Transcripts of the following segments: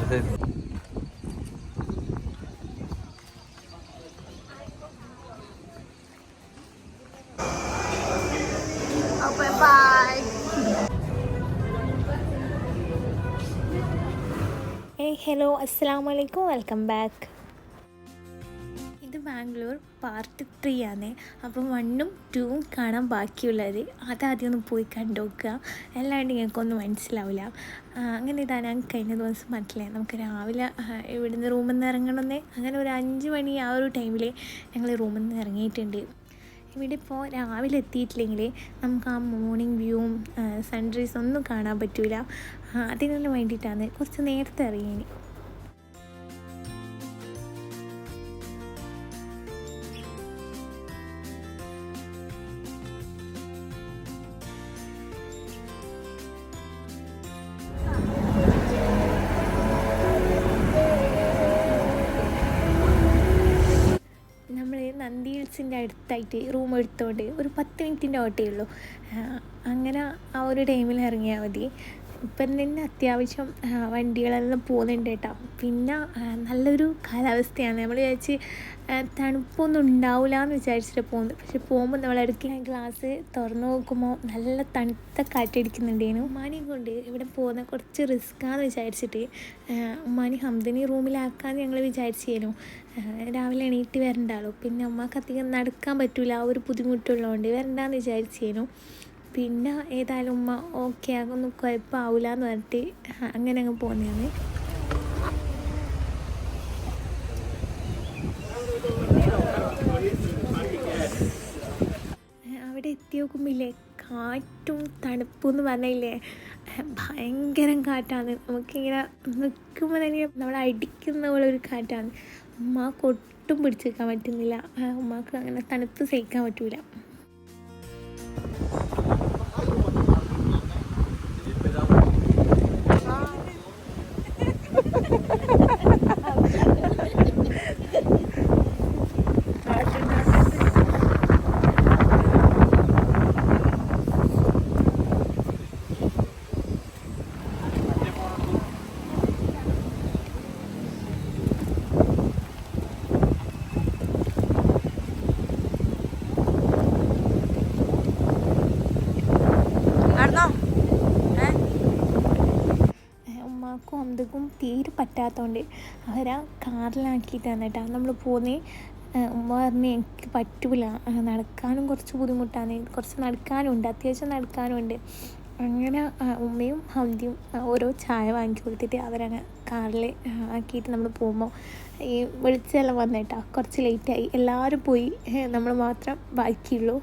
ശരി. ഹലോ, അസ്സലാമു അലൈക്കും, വെൽക്കം ബാക്ക്. ഇത് ബാംഗ്ലൂർ പാർട്ട് 3 ആണ്. അപ്പോൾ 1ഉം 2ഉം കാണാൻ ബാക്കിയുള്ളത് അതാദ്യം ഒന്ന് പോയി കണ്ടുനോക്കുക, അല്ലാണ്ട് ഞങ്ങൾക്കൊന്നും മനസ്സിലാവില്ല. അങ്ങനെ ഇതാ ഞാൻ കഴിഞ്ഞ ദിവസം പറഞ്ഞില്ലേ, നമുക്ക് രാവിലെ ഇവിടുന്ന് റൂമിൽ നിന്ന് ഇറങ്ങണമെന്നേ. അങ്ങനെ ഒരു 5 മണി ആ ഒരു ടൈമിൽ ഞങ്ങൾ റൂമിൽ നിന്ന് ഇറങ്ങിയിട്ടുണ്ട്. ഇവിടെ ഇപ്പോൾ രാവിലെ എത്തിയിട്ടില്ലെങ്കിൽ നമുക്ക് ആ മോർണിംഗ് വ്യൂവും സൺറൈസ് ഒന്നും കാണാൻ പറ്റില്ല. അതിനെല്ലാം വേണ്ടിയിട്ടാണ് കുറച്ച് നേരത്തെ ഇറങ്ങിയത്. നന്ദി ഹിൽസിൻ്റെ അടുത്തായിട്ട് റൂം എടുത്തുകൊണ്ട് ഒരു 10 മിനിറ്റിൻ്റെ ഓട്ടേ ഉള്ളൂ. അങ്ങനെ ആ ഒരു ടൈമിൽ ഇറങ്ങിയാൽ മതി. ഇപ്പം തന്നെ അത്യാവശ്യം വണ്ടികളെല്ലാം പോകുന്നുണ്ട് കേട്ടോ. പിന്നെ നല്ലൊരു കാലാവസ്ഥയാണ്. നമ്മൾ വിചാരിച്ച് തണുപ്പൊന്നും ഉണ്ടാവില്ല എന്ന് വിചാരിച്ചിട്ട് പോകുന്നത്. പക്ഷെ പോകുമ്പോൾ നമ്മളിടയ്ക്ക് ഗ്ലാസ് തുറന്നു നോക്കുമ്പോൾ നല്ല തണുത്ത കാറ്റടിക്കുന്നുണ്ടേനു. ഉമ്മാനെയും കൊണ്ട് ഇവിടെ പോകുന്ന കുറച്ച് റിസ്ക്കാന്ന് വിചാരിച്ചിട്ട് ഉമ്മാനെ ഹംദനി റൂമിലാക്കാമെന്ന് ഞങ്ങൾ വിചാരിച്ചേനു. രാവിലെ എണീറ്റ് വരണ്ടാളൂ, പിന്നെ അമ്മക്ക് അധികം നടക്കാൻ പറ്റില്ല, ആ ഒരു ബുദ്ധിമുട്ടുള്ളതുകൊണ്ട് വരണ്ടാന്ന് വിചാരിച്ചേനു. പിന്നെ ഏതായാലും ഉമ്മ ഓക്കെ അതൊന്നും കുഴപ്പമാവില്ല എന്ന് പറഞ്ഞിട്ട് അങ്ങനെ അങ്ങ് പോകുന്നതാണ്. അവിടെ എത്തി നോക്കുമ്പില്ലേ, കാറ്റും തണുപ്പും എന്ന് പറഞ്ഞില്ലേ, ഭയങ്കരം കാറ്റാണ്. നമുക്കിങ്ങനെ നിൽക്കുമ്പോൾ തന്നെ നമ്മളെ അടിക്കുന്ന പോലെ ഒരു കാറ്റാണ്. ഉമ്മാക്ക് ഒട്ടും പിടിച്ചെടുക്കാൻ പറ്റുന്നില്ല. ഉമ്മാക്ക് അങ്ങനെ തണുപ്പ് സഹിക്കാൻ പറ്റൂല. ഉമ്മാക്കും അമ്മക്കും തീരെ പറ്റാത്തതുകൊണ്ട് അവരാ കാറിലാക്കിയിട്ടാണ് കേട്ടോ നമ്മൾ പോകുന്നത്. ഉമ്മ പറഞ്ഞ് എനിക്ക് പറ്റൂല, നടക്കാനും കുറച്ച് ബുദ്ധിമുട്ടാണ്, കുറച്ച് നടക്കാനുണ്ട്, അത്യാവശ്യം നടക്കാനുണ്ട്. അങ്ങനെ ഉമ്മയും ഹംദിയും ഓരോ ചായ വാങ്ങി കൊടുത്തിട്ട് അവരങ്ങ് കാറിൽ ആക്കിയിട്ട് നമ്മൾ പോകുമ്പോൾ ഈ വെളിച്ചെല്ലാം വന്നിട്ടാ കുറച്ച് ലേറ്റായി. എല്ലാവരും പോയി, നമ്മൾ മാത്രം ബാക്കിയുള്ളൂ.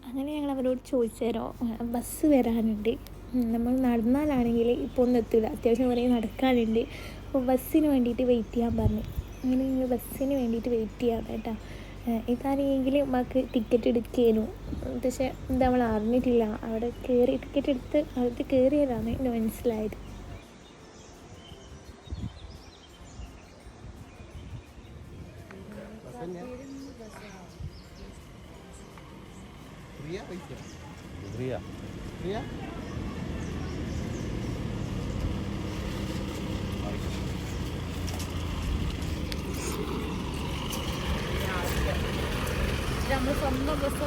അങ്ങനെ ഞങ്ങൾ അവരോട് ചോദിച്ചേരോ ബസ് വരാനുണ്ട്, നമ്മൾ നടന്നാലാണെങ്കിൽ ഇപ്പോൾ ഒന്നും എത്തില്ല, അത്യാവശ്യം കുറേ നടക്കാനുണ്ട്, അപ്പോൾ ബസ്സിന് വേണ്ടിയിട്ട് വെയിറ്റ് ചെയ്യാൻ പറഞ്ഞു. അങ്ങനെ ഞങ്ങൾ ബസ്സിന് വേണ്ടിയിട്ട് വെയിറ്റ് ചെയ്യാം കേട്ടോ. ഇതാണെങ്കിൽ നമുക്ക് ടിക്കറ്റ് എടുക്കേനു, പക്ഷേ എന്താ നമ്മൾ അറിഞ്ഞിട്ടില്ല. അവിടെ കയറി ടിക്കറ്റ് എടുത്ത് അകത്ത് കയറിയതാണ് ഇത് മനസ്സിലായത്. Ria. Ria? നമ്മൾ സ്വന്തം ബസ്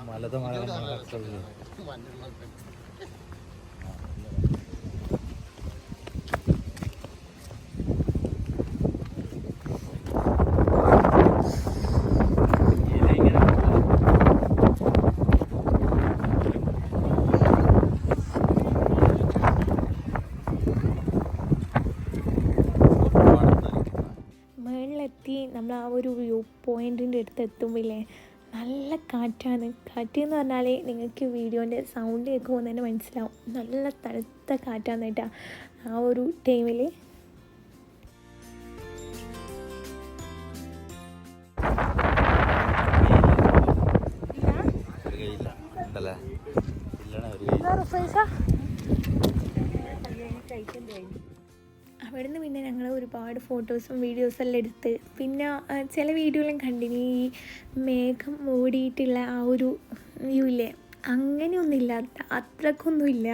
മലത മല വീടിൻ്റെ അടുത്ത് എത്തുമ്പോഴേ നല്ല കാറ്റാണ്. കാറ്റ് എന്ന് പറഞ്ഞാൽ നിങ്ങൾക്ക് വീഡിയോൻ്റെ സൗണ്ട് കേൾക്കുമ്പോൾ തന്നെ മനസ്സിലാവും. നല്ല തണുത്ത കാറ്റാണ് കേട്ടോ ആ ഒരു ടൈമിൽ. അവിടുന്ന് പിന്നെ ഞങ്ങൾ ഒരുപാട് ഫോട്ടോസും വീഡിയോസും എല്ലാം എടുത്ത് പിന്നെ ചില വീഡിയോയിലും കണ്ടിന് ഈ മേഘം മൂടിയിട്ടുള്ള ആ ഒരു വ്യൂ ഇല്ലേ, അങ്ങനെയൊന്നുമില്ല, അത്രക്കൊന്നുമില്ല.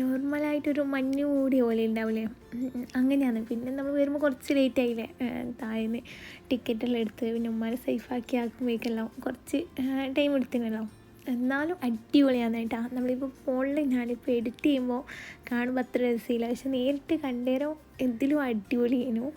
നോർമലായിട്ടൊരു മഞ്ഞ് മൂടിയ പോലെ ഉണ്ടാവില്ലേ, അങ്ങനെയാണ്. പിന്നെ നമ്മൾ വരുമ്പോൾ കുറച്ച് ലേറ്റ് ആയില്ലേ, താഴേന്ന് ടിക്കറ്റെല്ലാം എടുത്ത് പിന്നെ ഉമ്മാനെ സേഫാക്കി ആക്കുമ്പോഴേക്കെല്ലാം കുറച്ച് ടൈം എടുത്തിനല്ലോ. എന്നാലും അടിപൊളിയാണ് കേട്ടോ. നമ്മളിപ്പോൾ ഫോണിൽ ഞാനിപ്പോൾ എഡിറ്റ് ചെയ്യുമ്പോൾ കാണുമ്പോൾ അത്ര രസമില്ല, പക്ഷെ നേരിട്ട് കണ്ടേരോ എന്തിലും അടിപൊളിയേനു.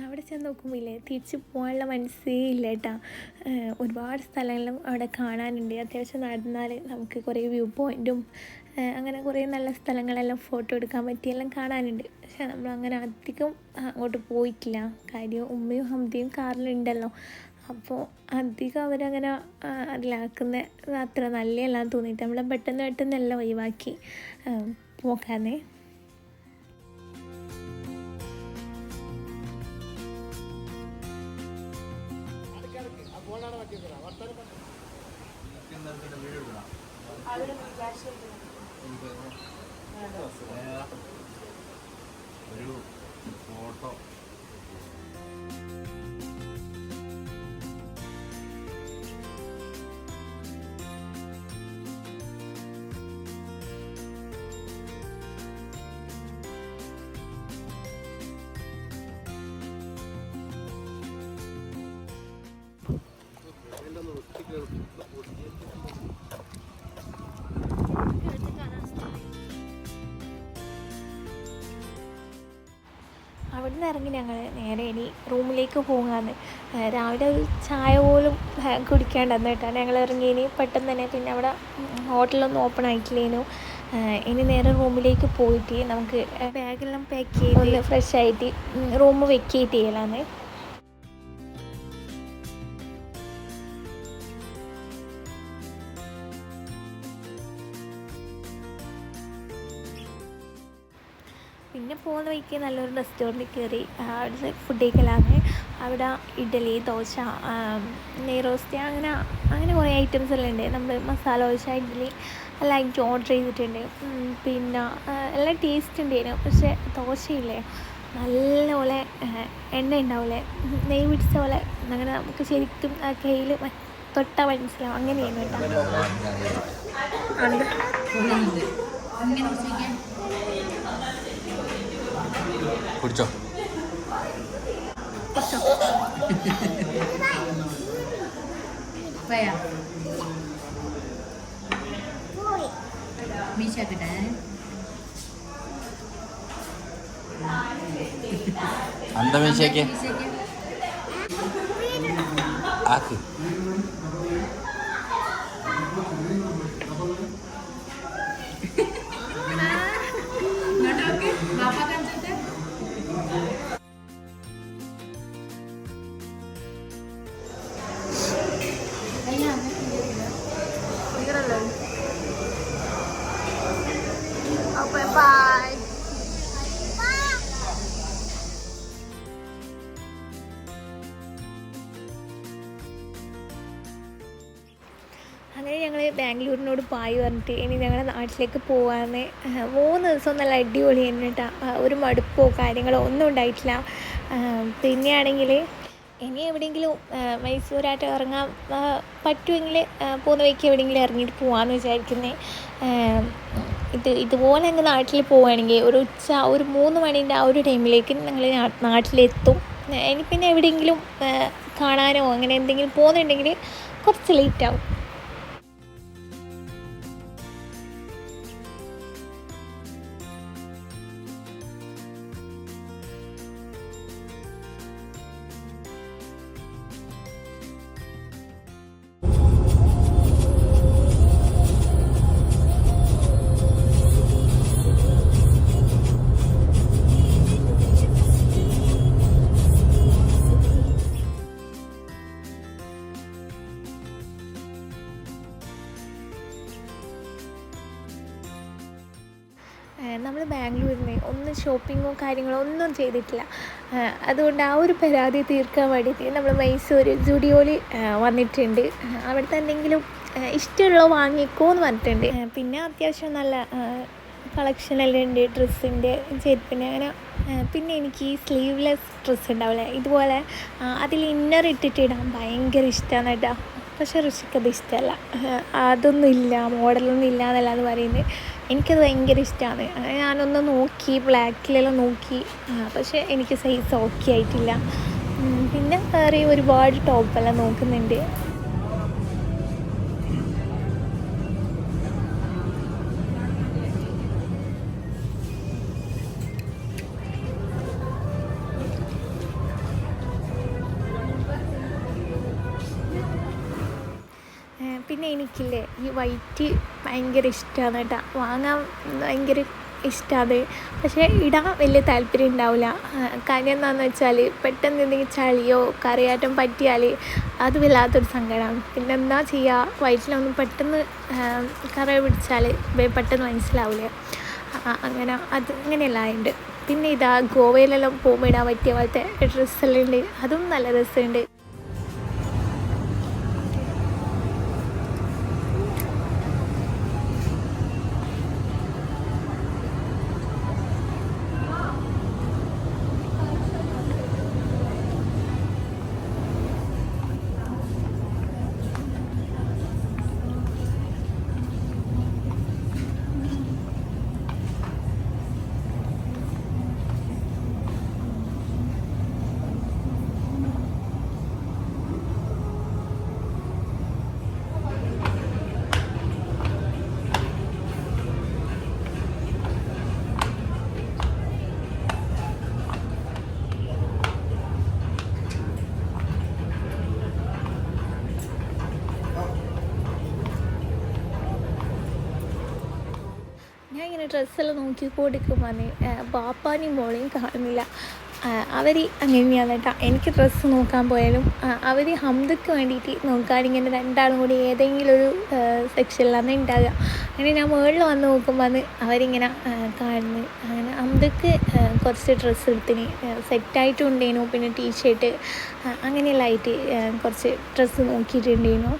അവിടെ ചെന്ന് നോക്കുമ്പോയില്ലേ തിരിച്ച് പോകാനുള്ള മനസ്സേ ഇല്ല കേട്ടോ. ഒരുപാട് സ്ഥലങ്ങളും അവിടെ കാണാനുണ്ട്. അത്യാവശ്യം നടന്നാൽ നമുക്ക് കുറേ വ്യൂ പോയിൻറ്റും അങ്ങനെ കുറേ നല്ല സ്ഥലങ്ങളെല്ലാം ഫോട്ടോ എടുക്കാൻ പറ്റിയെല്ലാം കാണാനുണ്ട്. പക്ഷെ നമ്മളങ്ങനെ അധികം അങ്ങോട്ട് പോയിട്ടില്ല. കാര്യം ഉമ്മയും ഹംദയും കാറിലുണ്ടല്ലോ, അപ്പോൾ അധികം അവരങ്ങനെ അതിലാക്കുന്ന അത്ര നല്ലതല്ലാന്ന് തോന്നിയിട്ട് നമ്മളെ പെട്ടെന്നെല്ലാം ഒഴിവാക്കി പോകാനേ. ഒരു ഫോട്ടോ അവിടെ നിന്ന് ഇറങ്ങി ഞങ്ങൾ നേരെ ഇനി റൂമിലേക്ക് പോകാമെന്ന്. രാവിലെ ഒരു ചായ പോലും കുടിക്കാണ്ടെന്ന് കേട്ടോ ഞങ്ങൾ ഇറങ്ങിയിനി പെട്ടെന്ന് തന്നെ. പിന്നെ അവിടെ ഹോട്ടലൊന്നും ഓപ്പൺ ആയിട്ടില്ലേനു. ഇനി നേരെ റൂമിലേക്ക് പോയിട്ട് നമുക്ക് ബാഗെല്ലാം പാക്ക് ചെയ്ത് ഒന്ന് ഫ്രഷ് ആയിട്ട് റൂം വെക്കേറ്റ് ചെയ്യലാന്ന്. പിന്നെ പോകുന്ന വഴിക്ക് നല്ലൊരു റെസ്റ്റോറൻറ്റിൽ കയറി അവിടെ ഫുഡ് കഴിക്കലാണ്. അവിടെ ഇഡ്ഡലി, ദോശ, നെയ്റോസ്റ്റ് അങ്ങനെ കുറേ ഐറ്റംസ് എല്ലാം ഉണ്ട്. നമ്മൾ മസാല ദോശ, ഇഡ്ഡലി എല്ലാം എനിക്ക് ഓർഡർ ചെയ്തിട്ടുണ്ട്. പിന്നെ എല്ലാം ടേസ്റ്റ് ഉണ്ടായിരുന്നു. പക്ഷേ ദോശയില്ലേ നല്ലപോലെ എണ്ണ ഉണ്ടാവില്ലേ, നെയ്യ് പിടിച്ച പോലെ, അങ്ങനെ നമുക്ക് ശരിക്കും ആ കയ്യിൽ തൊട്ടാൽ മനസ്സിലാവും. അങ്ങനെയാണ് കേട്ടോ. കുടിച്ചോ. കഴിച്ചോ. പോയാ മീശാക്കട്ടെ അന്തമേശയ്ക്ക് ആക്ക് ബാപ്പാ കാണിച്ചിട്ട് ബൈ. അങ്ങനെ ഞങ്ങൾ ബാംഗ്ലൂരിനോട് പായി പറഞ്ഞിട്ട് ഇനി ഞങ്ങളുടെ നാട്ടിലേക്ക് പോകാമെന്ന് 3 ദിവസം നല്ല അടിപൊളി എന്നിട്ടാ. ഒരു മടുപ്പോ കാര്യങ്ങളോ ഒന്നും ഉണ്ടായിട്ടില്ല. പിന്നെയാണെങ്കിൽ ഇനി എവിടെയെങ്കിലും മൈസൂരായിട്ട് ഇറങ്ങാൻ പറ്റുമെങ്കിൽ പോകുന്ന വഴിക്ക് എവിടെയെങ്കിലും ഇറങ്ങിയിട്ട് പോകാമെന്ന് വിചാരിക്കുന്നത്. ഇതുപോലെ ഞങ്ങൾ നാട്ടിൽ പോവുകയാണെങ്കിൽ ഒരു ഉച്ച ഒരു 3 മണീൻ്റെ ആ ഒരു ടൈമിലേക്ക് ഞങ്ങൾ നാട്ടിലെത്തും. ഇനി പിന്നെ എവിടെയെങ്കിലും കാണാനോ അങ്ങനെ എന്തെങ്കിലും പോകുന്നുണ്ടെങ്കിൽ കുറച്ച് ലേറ്റാവും. നമ്മൾ ബാംഗ്ലൂരിൽ നിന്ന് ഒന്നും ഷോപ്പിങ്ങോ കാര്യങ്ങളോ ഒന്നും ചെയ്തിട്ടില്ല. അതുകൊണ്ട് ആ ഒരു പരാതി തീർക്കാൻ വേണ്ടിയിട്ട് നമ്മൾ മൈസൂർ ജുഡിയോയിൽ വന്നിട്ടുണ്ട്. അവിടുത്തെ എന്തെങ്കിലും ഇഷ്ടമുള്ള വാങ്ങിക്കോ എന്ന് പറഞ്ഞിട്ടുണ്ട്. പിന്നെ അത്യാവശ്യം നല്ല കളക്ഷനെല്ലാം ഉണ്ട്, ഡ്രസ്സിൻ്റെ, ചെരുപ്പിൻ്റെ അങ്ങനെ. പിന്നെ എനിക്ക് ഈ സ്ലീവ്ലെസ് ഡ്രസ്സ് ഉണ്ടാവില്ലേ ഇതുപോലെ, അതിൽ ഇന്നർ ഇട്ടിട്ട് ഇടാൻ ഭയങ്കര ഇഷ്ടമാണ് കേട്ടോ. പക്ഷേ ഋഷിക്കത് ഇഷ്ടമല്ല. അതൊന്നും ഇല്ല, മോഡലൊന്നും ഇല്ല എന്നല്ലാന്ന് പറയുന്നത്. എനിക്കത് ഭയങ്കര ഇഷ്ടമാണ്. അങ്ങനെ ഞാനൊന്ന് നോക്കി, ബ്ലാക്കിലെല്ലാം നോക്കി, പക്ഷേ എനിക്ക് സൈസ് ഓക്കെ ആയിട്ടില്ല. പിന്നെ വേറെ ഒരുപാട് ടോപ്പെല്ലാം നോക്കുന്നുണ്ട്. പിന്നെ എനിക്കില്ലേ ഈ വൈറ്റ് ഭയങ്കര ഇഷ്ടമാണ് കേട്ടോ. വാങ്ങാൻ ഭയങ്കര ഇഷ്ടമാണ്, പക്ഷേ ഇടാൻ വലിയ താല്പര്യം ഉണ്ടാവില്ല. കാര്യം എന്താണെന്ന് വെച്ചാൽ പെട്ടെന്ന് എന്തെങ്കിലും ചളിയോ കറിയാറ്റം പറ്റിയാൽ അത് വല്ലാത്തൊരു സങ്കടമാണ്. പിന്നെ എന്താ ചെയ്യുക, വയറ്റിലൊന്നും പെട്ടെന്ന് കറ പിടിച്ചാൽ പെട്ടെന്ന് മനസ്സിലാവില്ല. അങ്ങനെ അത് അങ്ങനെയെല്ലാം ഉണ്ട്. പിന്നെ ഇതാ ഗോവയിലെല്ലാം പോകുമ്പോൾ ഇടാൻ പറ്റിയ പോലത്തെ ഡ്രസ്സെല്ലാം ഉണ്ട്, അതും നല്ല രസമുണ്ട്. ഇങ്ങനെ ഡ്രസ്സെല്ലാം നോക്കി കൊടുക്കുമ്പോൾ ബാപ്പാനെയും മോളെയും കാണുന്നില്ല. അവർ അങ്ങനെയാണ് കേട്ടോ. എനിക്ക് ഡ്രസ്സ് നോക്കാൻ പോയാലും അവർ ഹംദക്ക് വേണ്ടിയിട്ട് നോക്കാനിങ്ങനെ രണ്ടാളും കൂടി ഏതെങ്കിലും ഒരു സെക്ഷനിലാണ് ഉണ്ടാകുക. അങ്ങനെ ഞാൻ മുകളിൽ വന്ന് നോക്കുമ്പോൾ അവരിങ്ങനെ കാണുന്നു. അങ്ങനെ ഹംദക്ക് കുറച്ച് ഡ്രസ്സ് എടുത്തിന് സെറ്റായിട്ടും ഉണ്ടേനു. പിന്നെ ടീഷർട്ട് അങ്ങനെയെല്ലാം ആയിട്ട് കുറച്ച് ഡ്രസ്സ് നോക്കിയിട്ടുണ്ടേനു.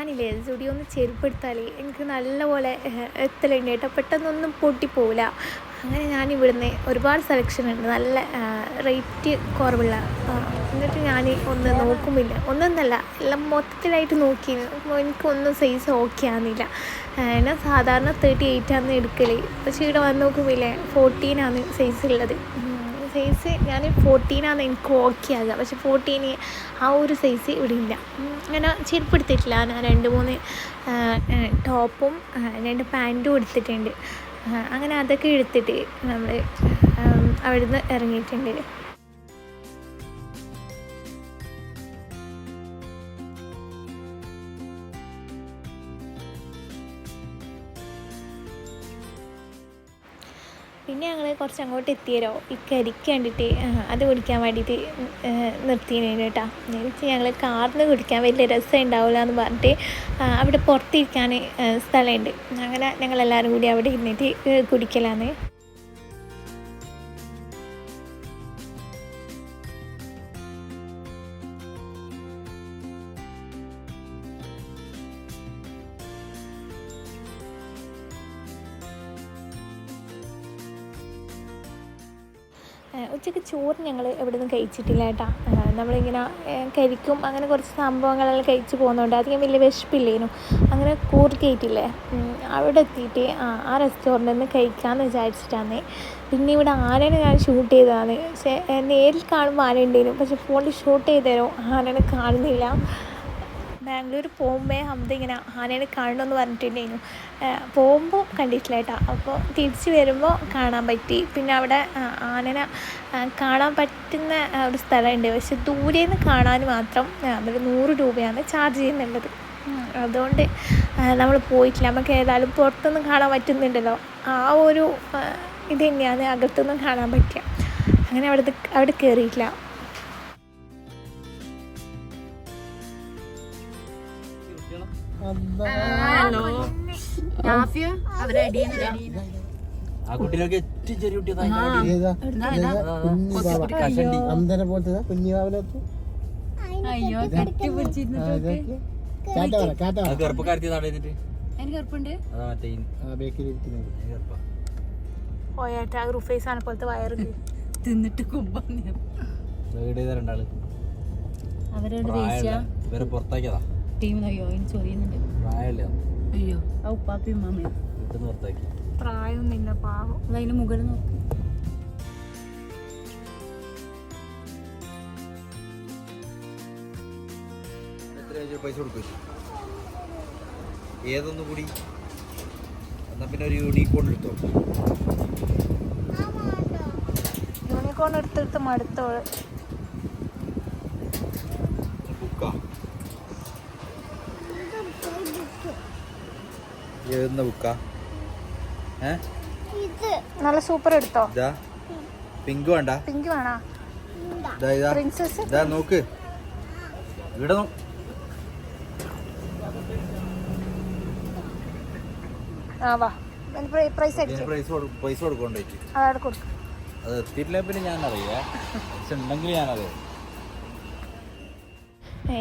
ഞാനില്ലേ സ്റ്റുഡിയോന്ന് ചെരുപ്പെടുത്താൽ എനിക്ക് നല്ലപോലെ എത്തലുണ്ട് കേട്ടോ, പെട്ടെന്നൊന്നും പൊട്ടിപ്പോവില്ല. അങ്ങനെ ഞാനിവിടുന്ന് ഒരുപാട് സെലക്ഷൻ ഉണ്ട്, നല്ല റേറ്റ് കുറവുള്ള. എന്നിട്ട് ഞാൻ ഒന്ന് നോക്കുമില്ല, ഒന്നൊന്നല്ല എല്ലാം മൊത്തത്തിലായിട്ട് നോക്കി, എനിക്കൊന്നും സൈസ് ഓക്കെ ആകുന്നില്ല. ഞാൻ സാധാരണ 38 എടുക്കൽ, പക്ഷേ ഇവിടെ വന്ന് നോക്കുമില്ലേ 14 സൈസ് ഉള്ളത്. സൈസ് ഞാൻ 14 എനിക്ക് ഓക്കെ ആകുക, പക്ഷെ 14 ആ ഒരു സൈസ് ഇവിടെ ഇല്ല. അങ്ങനെ ചെരുപ്പെടുത്തിട്ടില്ല. ഞാൻ 2-3 ടോപ്പും 2 പാൻറ്റും എടുത്തിട്ടുണ്ട്. അങ്ങനെ അതൊക്കെ എടുത്തിട്ട് നമ്മൾ അവിടുന്ന് ഇറങ്ങിയിട്ടുണ്ട്. പിന്നെ ഞങ്ങൾ കുറച്ച് അങ്ങോട്ട് എത്തിയരോ ഈ കരിക്ക് കണ്ടിട്ട് അത് കുടിക്കാൻ വേണ്ടിയിട്ട് നിർത്തിയിരുന്നു കേട്ടോ. എന്നിട്ട് ഞങ്ങൾ കാറിന് കുടിക്കാൻ വലിയ രസം ഉണ്ടാവില്ല എന്ന് പറഞ്ഞിട്ട് അവിടെ പുറത്തിരിക്കാൻ സ്ഥലമുണ്ട്. അങ്ങനെ ഞങ്ങളെല്ലാവരും കൂടി അവിടെ ഇരുന്നിട്ട് കുടിക്കലാന്ന്. ഉച്ചയ്ക്ക് ചോറ് ഞങ്ങൾ എവിടെ നിന്നും കഴിച്ചിട്ടില്ല കേട്ടോ. നമ്മളിങ്ങനെ കരിക്കും അങ്ങനെ കുറച്ച് സംഭവങ്ങളെല്ലാം കഴിച്ച് പോകുന്നതുകൊണ്ട് അധികം വലിയ വിശപ്പില്ലേനു. അങ്ങനെ കൂർക്കയിട്ടില്ലേ, അവിടെ എത്തിയിട്ട് ആ റെസ്റ്റോറൻറ്റിൽ നിന്ന് കഴിക്കാമെന്ന് വിചാരിച്ചിട്ടാണ്. പിന്നെ ഇവിടെ ആനനെ ഞാൻ ഷൂട്ട് ചെയ്തതാണ്. പക്ഷേ നേരിൽ കാണുമ്പോൾ ആന ഉണ്ടായിരുന്നു, പക്ഷേ ഫോണിൽ ഷൂട്ട് ചെയ്തേരോ ആനനെ കാണുന്നില്ല. ബാംഗ്ലൂർ പോകുമ്പോൾ ഹംദ ഇങ്ങനെ ആനേനെ കാണണമെന്ന് പറഞ്ഞിട്ടുണ്ടായിരുന്നു. പോകുമ്പോൾ കണ്ടിട്ടില്ല കേട്ടോ. അപ്പോൾ തിരിച്ച് വരുമ്പോൾ കാണാൻ പറ്റി. പിന്നെ അവിടെ ആനനെ കാണാൻ പറ്റുന്ന ഒരു സ്ഥലമുണ്ട്, പക്ഷെ ദൂരേന്ന് കാണാൻ മാത്രം അവർ 100 രൂപയാണ് ചാർജ് ചെയ്യുന്നുള്ളത്. അതുകൊണ്ട് നമ്മൾ പോയിട്ടില്ല. നമുക്ക് ഏതായാലും പുറത്തൊന്നും കാണാൻ പറ്റുന്നുണ്ടല്ലോ, ആ ഒരു ഇത് തന്നെയാണ് അകത്തൊന്നും കാണാൻ പറ്റുക. അങ്ങനെ അവിടെ കയറിയിട്ടില്ല. ആ കുട്ടികൾക്ക് ഏറ്റവും ചെറിയ കുട്ടി കറുപ്പക്കാരത്തി നടന്നിട്ട് പോയാട്ട് റുഫൈസാണ് പോലത്തെ വയറ് തിന്നിട്ട് രണ്ടാള് ഇവരെ പുറത്താക്കിയതാ ടീമിനയ്യോ അതിന് ചൊറിയുന്നുണ്ട്. പ്രായമല്ലേ അയ്യോ ആ ഉപ്പാപ്പയും മാമയും വീട്ടിൽ പുറത്താക്കി. പ്രായമൊന്നുമില്ല പാവം. അതിന് മുകളിൽ നോക്കും. പൈസ കൊടുക്കും. ഏതൊന്നും കൂടി എന്നാ പിന്നെ ഒരു യൂണിക്കോൺ എടുത്തോ. യൂണിക്കോൺ എടുത്തെടുത്ത് മടുത്തോള്. ബുക്കാ നല്ല സൂപ്പർ എടുത്തോ. പിങ്ക് വേണ്ട, പിങ്ക് വേണോ? പ്രിൻസസ് നോക്ക് ഇവിടെ പൈസ കൊടുക്കണ്ടായിട്ട് അത് എത്തിയിട്ടില്ല. പിന്നെ ഞാൻ അറിയാ, പക്ഷെ ഉണ്ടെങ്കിൽ ഞാനറിയാം.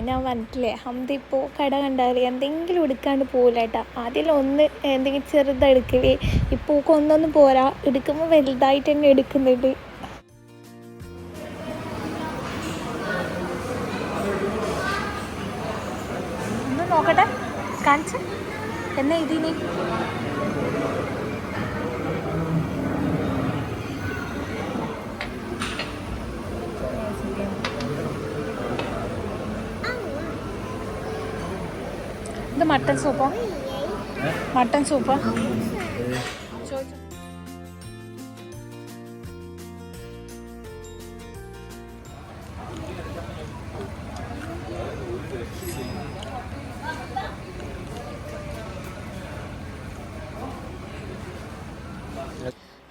ഞാൻ പറഞ്ഞിട്ടില്ലേ ഹംദ ഇപ്പോൾ കട കണ്ടാൽ എന്തെങ്കിലും എടുക്കാണ്ട് പോകില്ല കേട്ടോ. അതിലൊന്ന് എന്തെങ്കിലും ചെറുതെടുക്കലേ. ഇപ്പോൾ ഒന്നൊന്നും പോരാ, എടുക്കുമ്പോൾ വലുതായിട്ട് തന്നെ എടുക്കുന്നുണ്ട്. ഒന്ന് നോക്കട്ടെ, കാണിച്ച് എന്നാ ഇതിന് ഇത് മട്ടൻ സൂപ്പോ? മട്ടൻ സൂപ്പോ?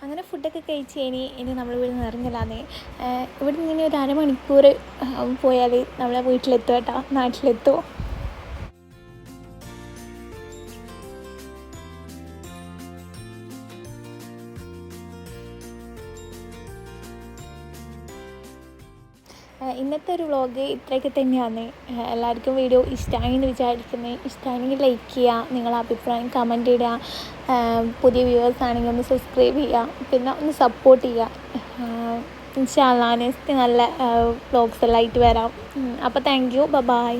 അങ്ങനെ ഫുഡൊക്കെ കഴിച്ച് ഇനി നമ്മൾ ഇവിടെ നിന്ന് ഇറങ്ങലാന്നേ. ഇവിടെ നിന്ന് ഇനി ഒരു അരമണിക്കൂർ പോയാൽ നമ്മളെ വീട്ടിലെത്തും കേട്ടോ, നാട്ടിലെത്തും. ഇന്നത്തെ ഒരു വ്ളോഗ് ഇത്രയൊക്കെ തന്നെയാണ്. എല്ലാവർക്കും വീഡിയോ ഇഷ്ടമായി എന്ന് വിചാരിക്കുന്നത്. ഇഷ്ടമാണെങ്കിൽ ലൈക്ക് ചെയ്യുക, നിങ്ങളുടെ അഭിപ്രായം കമൻറ്റ് ഇടുക, പുതിയ വ്യൂവേഴ്സ് ആണെങ്കിൽ ഒന്ന് സബ്സ്ക്രൈബ് ചെയ്യുക, പിന്നെ ഒന്ന് സപ്പോർട്ട് ചെയ്യുക. ഇൻഷാ അല്ലാഹ് നെക്സ്റ്റ് നല്ല വ്ളോഗ്സ് എല്ലാം ആയിട്ട് വരാം. അപ്പോൾ താങ്ക് യു, ബൈ.